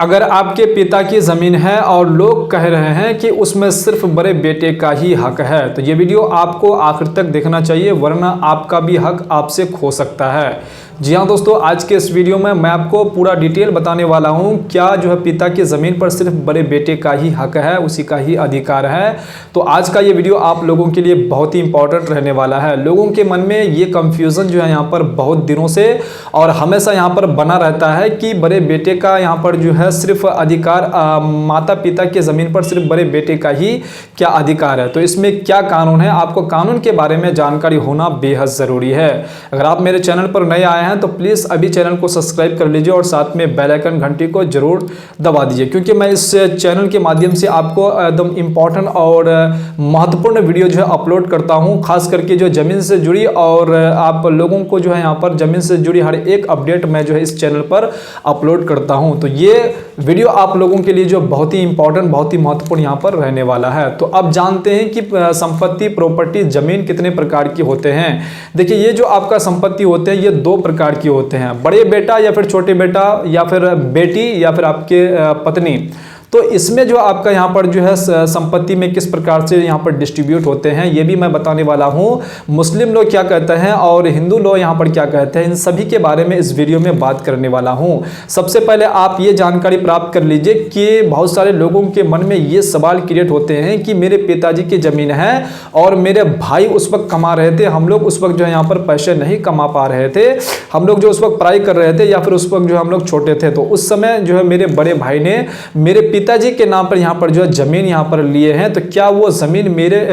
अगर आपके पिता की ज़मीन है और लोग कह रहे हैं कि उसमें सिर्फ बड़े बेटे का ही हक है, तो ये वीडियो आपको आखिर तक देखना चाहिए, वरना आपका भी हक आपसे खो सकता है। जी हाँ दोस्तों, आज के इस वीडियो में मैं आपको पूरा डिटेल बताने वाला हूँ। क्या जो है पिता की ज़मीन पर सिर्फ बड़े बेटे का ही हक है, उसी का ही अधिकार है। तो आज का ये वीडियो आप लोगों के लिए बहुत ही इंपॉर्टेंट रहने वाला है। लोगों के मन में ये कंफ्यूजन जो है यहाँ पर बहुत दिनों से और हमेशा यहाँ पर बना रहता है कि बड़े बेटे का यहाँ पर जो है सिर्फ अधिकार, माता पिता की ज़मीन पर सिर्फ बड़े बेटे का ही क्या अधिकार है। तो इसमें क्या कानून है, आपको कानून के बारे में जानकारी होना बेहद ज़रूरी है। अगर आप मेरे चैनल पर नए आए हैं तो प्लीज़ अभी चैनल को सब्सक्राइब कर लीजिए और साथ में बेल आइकन घंटी को जरूर दबा दीजिए, क्योंकि मैं इस चैनल के माध्यम से आपको एकदम इम्पॉर्टेंट और महत्वपूर्ण वीडियो जो है अपलोड करता हूं, खास करके जो ज़मीन से जुड़ी और आप लोगों को जो है यहाँ पर ज़मीन से जुड़ी हर एक अपडेट मैं जो है इस चैनल पर अपलोड करता हूं। तो ये वीडियो आप लोगों के लिए जो बहुत ही इंपॉर्टेंट, बहुत ही महत्वपूर्ण यहाँ पर रहने वाला है। तो अब जानते हैं कि संपत्ति, प्रॉपर्टी, जमीन कितने प्रकार की होते हैं। देखिए, ये जो आपका संपत्ति होते हैं ये दो प्रकार की होते हैं, बड़े बेटा या फिर छोटे बेटा या फिर बेटी या फिर आपके पत्नी। तो इसमें जो आपका यहाँ पर जो है संपत्ति में किस प्रकार से यहाँ पर डिस्ट्रीब्यूट होते हैं ये भी मैं बताने वाला हूँ। मुस्लिम लोग क्या कहते हैं और हिंदू लोग यहाँ पर क्या कहते हैं, इन सभी के बारे में इस वीडियो में बात करने वाला हूँ। सबसे पहले आप ये जानकारी प्राप्त कर लीजिए कि बहुत सारे लोगों के मन में ये सवाल क्रिएट होते हैं कि मेरे पिताजी की ज़मीन है और मेरे भाई उस वक्त कमा रहे थे, हम लोग उस वक्त जो है यहाँ पर पैसे नहीं कमा पा रहे थे, हम लोग जो उस वक्त पढ़ाई कर रहे थे या फिर उस वक्त जो हम लोग छोटे थे, तो उस समय जो है मेरे बड़े भाई ने मेरे पिताजी के नाम पर यहाँ पर जो है जमीन यहाँ पर लिए हैं, तो क्या वो जमीन मेरे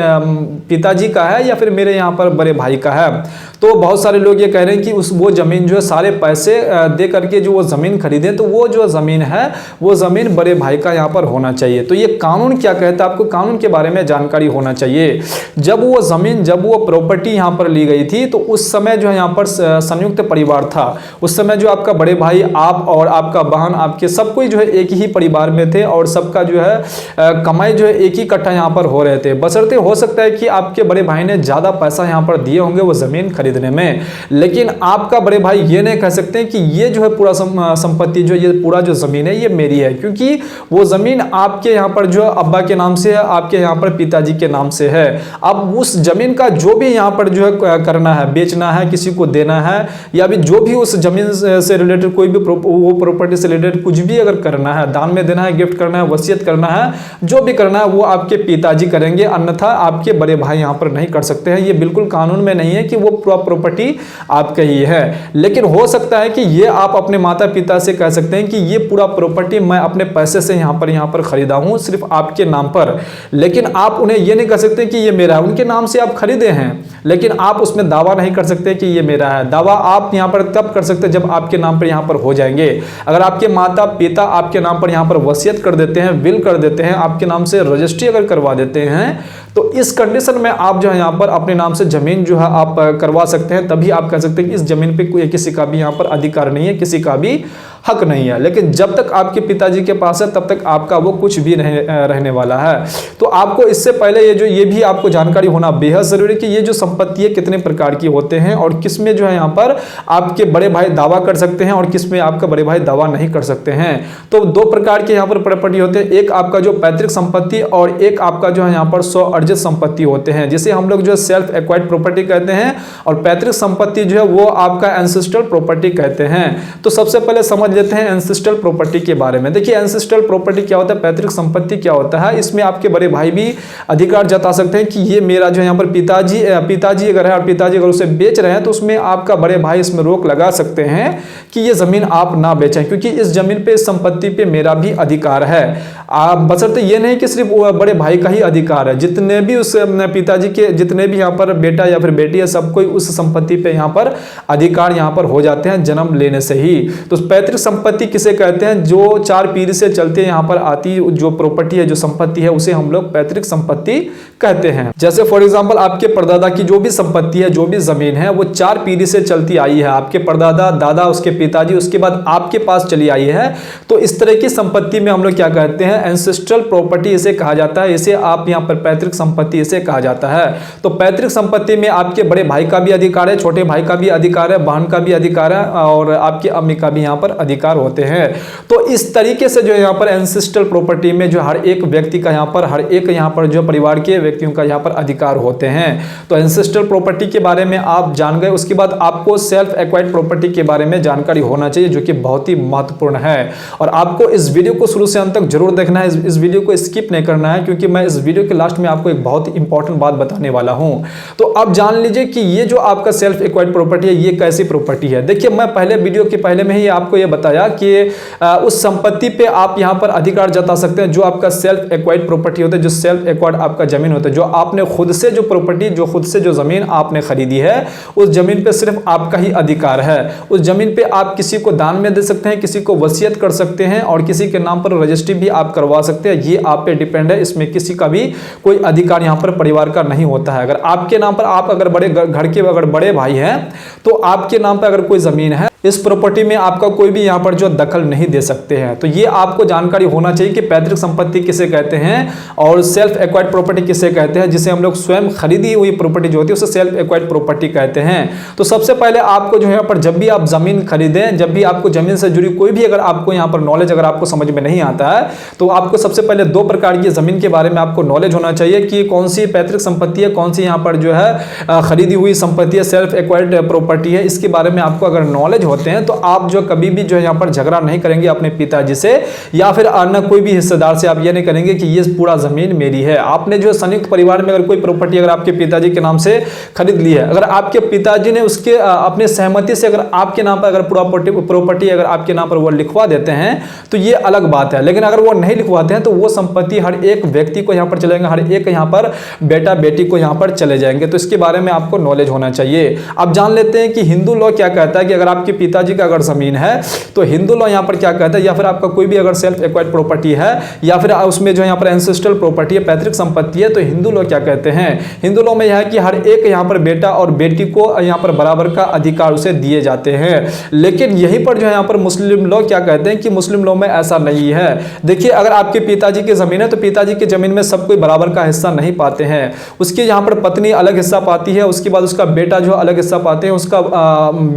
पिताजी का है या फिर मेरे यहाँ पर बड़े भाई का है। तो बहुत सारे लोग ये कह रहे हैं कि वो जमीन जो है सारे पैसे दे करके जो वो जमीन खरीदे, तो वो जो जमीन है वो जमीन बड़े भाई का यहाँ पर होना चाहिए। तो ये कानून क्या कहता है, आपको कानून के बारे में जानकारी होना चाहिए। जब वो जमीन, जब वो प्रॉपर्टी यहाँ पर ली गई थी, तो उस समय जो है यहाँ पर संयुक्त परिवार था। उस समय जो आपका बड़े भाई, आप और आपका बहन, आपके सब कोई जो है एक ही परिवार में थे और सबका जो है कमाई जो है एक ही इकट्ठा यहाँ पर हो रहे थे। बशर्ते हो सकता है कि आपके बड़े भाई ने ज्यादा पैसा यहाँ पर दिए होंगे वो जमीन खरीदने में, लेकिन आपका बड़े भाई ये नहीं कह सकते कि ये जो है पूरा संपत्ति, जो ये पूरा जो जमीन है ये मेरी है, क्योंकि वो जमीन आपके यहाँ पर जो अब्बा के नाम से है, आपके यहाँ पर पिताजी के नाम से है। अब उस जमीन का जो भी यहाँ पर जो है करना है, बेचना है, किसी को देना है, या भी जो भी उस जमीन से रिलेटेड कोई भी वो प्रॉपर्टी से रिलेटेड कुछ भी अगर करना है, दान में देना है, गिफ्ट करना है, वसीयत करना है, जो भी करना है वो आपके पिताजी करेंगे, अन्यथा आपके बड़े भाई यहाँ पर नहीं कर सकते हैं। ये बिल्कुल कानून में नहीं है कि वो पूरा प्रॉपर्टी आपका ही है, लेकिन हो सकता है कि ये आप अपने माता पिता से कह सकते हैं कि ये पूरा प्रॉपर्टी मैं अपने पैसे से यहाँ पर खरीदा हूँ, सिर्फ आपके नाम पर। लेकिन आप उन्हें ये नहीं कह सकते कि ये मेरा है, उनके नाम से आप खरीदे हैं, लेकिन आप उसमें दावा नहीं कर सकते कि ये मेरा है। दावा आप यहाँ पर तब कर सकते जब आपके नाम पर यहाँ पर हो जाएंगे। अगर आपके माता पिता आपके नाम पर यहाँ पर वसीयत कर देते हैं, विल कर देते हैं, आपके नाम से रजिस्ट्री अगर करवा देते हैं, तो इस कंडीशन में आप जो है यहाँ पर अपने नाम से जमीन जो है आप करवा सकते हैं। तभी आप कह सकते हैं कि इस जमीन पे कोई किसी का भी यहाँ पर अधिकार नहीं है, किसी का भी हक नहीं है। लेकिन जब तक आपके पिताजी के पास है तब तक आपका वो कुछ भी नहीं रहने वाला है। तो आपको इससे पहले ये भी आपको जानकारी होना बेहद जरूरी है कि ये जो संपत्ति है कितने प्रकार की होते हैं और किसमें जो है यहाँ पर आपके बड़े भाई दावा कर सकते हैं और किसमें आपका बड़े भाई दावा नहीं कर सकते हैं। तो दो प्रकार के यहाँ पर प्रॉपर्टी होते हैं, एक आपका जो पैतृक संपत्ति और एक आपका जो है यहाँ पर स्व अर्जित संपत्ति होते हैं, जिसे हम लोग जो है सेल्फ एक्वायर्ड प्रॉपर्टी कहते हैं, और पैतृक संपत्ति जो है वो आपका एंसेस्ट्रल प्रॉपर्टी कहते हैं। तो सबसे पहले समझ लेते हैं एंसेस्ट्रल प्रॉपर्टी के बारे में। देखिए, एंसेस्ट्रल प्रॉपर्टी क्या होता है, पैतृक संपत्ति क्या होता है। इसमें आपके बड़े भाई भी अधिकार जता सकते हैं कि ये मेरा जो है यहाँ पर पिताजी अगर है और पिताजी अगर उसे बेच रहे हैं तो उसमें आपका बड़े भाई इसमें रोक लगा सकते हैं कि ये जमीन आप ना बेचें, क्योंकि इस जमीन पे, इस संपत्ति पे मेरा भी अधिकार है। आप बशर्ते ये नहीं कि सिर्फ बड़े भाई का ही अधिकार है, जितने भी उस पिताजी के जितने भी यहाँ पर बेटा या फिर बेटी है, सब कोई उस संपत्ति पे यहाँ पर अधिकार यहाँ पर हो जाते हैं जन्म लेने से ही। तो पैतृक संपत्ति किसे कहते हैं, जो 4 पीढ़ी से चलते यहाँ पर आती जो प्रॉपर्टी है, जो संपत्ति है, उसे हम लोग पैतृक संपत्ति कहते हैं। जैसे फॉर एग्जांपल आपके परदादा की जो भी संपत्ति है, जो भी जमीन है, वो 4 पीढ़ी से चलती आई है, आपके परदादा, दादा, उसके पिताजी, उसके बाद आपके पास चली आई है। तो इस तरह की संपत्ति में हम लोग क्या कहते हैं, एंसेस्ट्रल प्रॉपर्टी इसे कहा जाता है। इसे आप यहाँ पर पैतृक संपत्ति इसे कहा जाता है। तो पैतृक संपत्ति में आपके बड़े भाई का भी अधिकार है, छोटे भाई का भी अधिकार है, बहन का भी अधिकार है और आपकी अम्मी का भी यहाँ पर अधिकार होते हैं। तो इस तरीके से जो यहाँ पर एंसेस्ट्रल प्रॉपर्टी में जो हर एक व्यक्ति का हर एक यहाँ पर जो परिवार के व्यक्तियों का यहाँ पर अधिकार होते हैं। तो एंसेस्ट्रल प्रॉपर्टी के बारे में आप जान गए। उसके बाद आपको सेल्फ एक्वायर्ड प्रॉपर्टी के बारे में जानकारी होना चाहिए, जो कि बहुत ही महत्वपूर्ण है। और आपको इस वीडियो को शुरू से अंत तक जरूर देखना है, इस वीडियो को स्किप नहीं करना है, क्योंकि मैं इस वीडियो के लास्ट में आपको एक बहुत ही इंपॉर्टेंट बात बताने वाला हूं। तो अब जान लीजिए कि ये जो आपका सेल्फ एक्वायर्ड प्रॉपर्टी है ये कैसी प्रॉपर्टी है। देखिए, मैं पहले वीडियो के पहले में ही आपको ये बताया कि उस संपत्ति पे आप यहां पर अधिकार जता सकते हैं जो आपका सेल्फ एक्वायर्ड प्रॉपर्टी होता है, जो सेल्फ एक्वायर्ड आपका जमीन होता है, जो आपने खुद से जो प्रॉपर्टी, जो खुद से जो जमीन आपने खरीदी है, उस जमीन पे सिर्फ आपका ही अधिकार है। उस जमीन पे आप किसी को दान में दे सकते हैं, किसी को वसीयत कर सकते हैं और किसी के नाम पर रजिस्ट्री भी आप करवा सकते हैं। ये आप पे डिपेंड है, इसमें किसी का भी कोई अधिकार यहां पर परिवार का नहीं होता है। अगर आपके नाम पर, आप अगर बड़े घर के अगर बड़े भाई हैं, तो आपके नाम पर अगर कोई जमीन है, इस प्रॉपर्टी में आपका कोई भी यहां पर जो दखल नहीं दे सकते हैं। तो ये आपको जानकारी होना चाहिए कि पैतृक संपत्ति किसे कहते हैं और सेल्फ एक्वायर्ड प्रॉपर्टी किसे कहते हैं, जिसे हम लोग स्वयं खरीदी हुई प्रॉपर्टी जो होती है उसे सेल्फ एक्वायर्ड प्रॉपर्टी कहते हैं। तो सबसे पहले आपको जो है पर जब भी आप जमीन खरीदें, जब भी आपको जमीन से जुड़ी कोई भी अगर आपको यहां पर नॉलेज अगर आपको समझ में नहीं आता है, तो आपको सबसे पहले दो प्रकार की जमीन के बारे में आपको नॉलेज होना चाहिए कि कौन सी पैतृक संपत्ति है, कौन सी यहां पर जो है खरीदी हुई संपत्ति है, सेल्फ एक्वायर्ड प्रॉपर्टी है। इसके बारे में आपको अगर नॉलेज होते हैं तो आप जो कभी भी जो है यहां पर झगड़ा नहीं करेंगे अपने पिताजी से या फिर अन्य कोई भी हिस्सेदार से। आप ये नहीं करेंगे कि ये पूरा जमीन मेरी है। आपने जो संयुक्त परिवार में अगर कोई प्रॉपर्टी अगर आपके पिताजी के नाम से खरीद ली है, अगर आपके पिताजी ने उसके अपने सहमति से अगर आपके नाम पर अगर प्रॉपर्टी अगर आपके नाम पर वो लिखवा देते हैं तो ये अलग बात है। लेकिन अगर वो नहीं लिखवाते हैं तो वो संपत्ति हर एक व्यक्ति को यहां पर चलेगा, हर एक यहां पर बेटा बेटी को यहां पर चले जाएंगे। तो इसके बारे में आपको नॉलेज होना चाहिए। अब जान लेते हैं कि हिंदू लॉ क्या कहता है कि अगर आपके पिताजी का अगर जमीन है तो हिंदू लॉ यहां पर क्या कहता है, या फिर आपका कोई भी अगर सेल्फ एक्वायर्ड प्रॉपर्टी है या फिर उसमें जो यहां पर एंसेस्ट्रल प्रॉपर्टी है, पैतृक संपत्ति है, तो हिंदू लॉ क्या कहते हैं। हिंदू लॉ में यह है कि हर एक यहां पर बेटा और बेटी को यहां पर बराबर का अधिकार उसे दिए जाते हैं। लेकिन यहीं पर जो है यहां पर मुस्लिम लॉ क्या कहते हैं कि मुस्लिम लॉ में ऐसा नहीं है। देखिए, अगर आपके पिताजी की जमीन है तो पिताजी की जमीन में सब कोई बराबर का हिस्सा नहीं पाते हैं। उसकी यहां पर पत्नी अलग हिस्सा पाती है, उसके बाद उसका बेटा जो अलग हिस्सा पाते हैं, उसका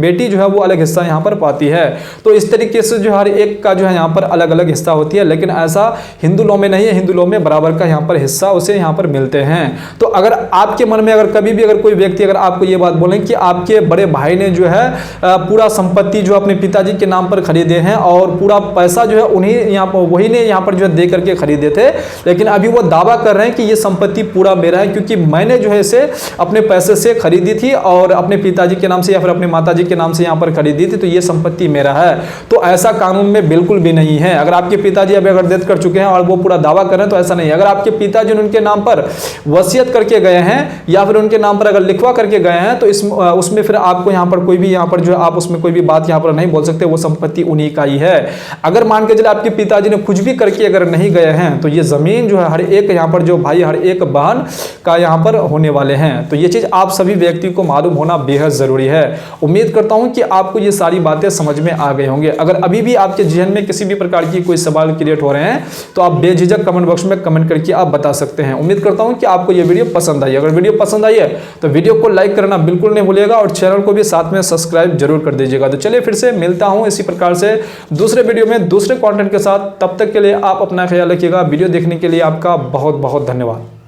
बेटी जो है वो अलग हिस्सा यहां पर पाती है। तो इस तरीके से जो हर एक का जो है यहां पर अलग अलग हिस्सा होती है। लेकिन ऐसा हिंदू लॉ में नहीं है। हिंदू लॉ में बराबर का यहां पर हिस्सा उसे यहां पर मिलते हैं। तो अगर आपके मन में अगर कभी भी अगर कोई व्यक्ति अगर आपको ये बात बोले कि आपके बड़े भाई ने जो है पूरा संपत्ति जो अपने पिताजी के नाम पर खरीदे हैं और पूरा पैसा जो है उन्हीं यहां पर वही ने यहां पर जो है दे करके खरीदे थे, लेकिन अभी वो दावा कर रहे हैं कि ये संपत्ति पूरा मेरा है क्योंकि मैंने जो है इसे अपने पैसे से खरीदी थी और अपने पिताजी के नाम से या फिर अपने माताजी के नाम से यहां पर खरीदी थी, तो ये संपत्ति मेरा है। तो ऐसा कानून में बिल्कुल भी नहीं है। अगर आपके पिताजी अभी अगर डेथ कर चुके हैं और वो पूरा दावा कर रहे हैं तो ऐसा नहीं है। अगर आपके पिताजी ने उनके नाम पर वसीयत करके गए हैं या फिर उनके नाम पर अगर लिखवा करके गए हैं तो उसमें फिर आपको यहां पर कोई भी यहां पर जो आप उसमें कोई भी बात यहां पर नहीं बोल सकते। वो संपत्ति उन्हीं का ही है। अगर मान के चले आपके पिताजी ने कुछ भी करके अगर नहीं गए हैं तो ये जमीन जो है हर एक यहां पर जो भाई, हर एक बहन का यहां पर होने वाले हैं। तो ये चीज आप सभी व्यक्ति को मालूम होना बेहद जरूरी है। उम्मीद करता हूं कि आपको ये सारी बातें समझ में आ गए होंगे। अगर अभी भी आपके जहन में किसी भी प्रकार की कोई सवाल क्रिएट हो रहे हैं तो आप बेझिझक कमेंट बॉक्स में कमेंट करके आप बता सकते हैं। उम्मीद करता हूं कि आपको ये वीडियो पसंद आई। अगर वीडियो पसंद आई है तो वीडियो को लाइक करना बिल्कुल नहीं भूलिएगा और चैनल को भी साथ में सब्सक्राइब जरूर कर दीजिएगा। तो चलिए फिर से मिलता हूं इसी प्रकार से दूसरे वीडियो में दूसरे कंटेंट के साथ। तब तक के लिए आप अपना ख्याल रखिएगा। वीडियो देखने के लिए आपका बहुत बहुत धन्यवाद।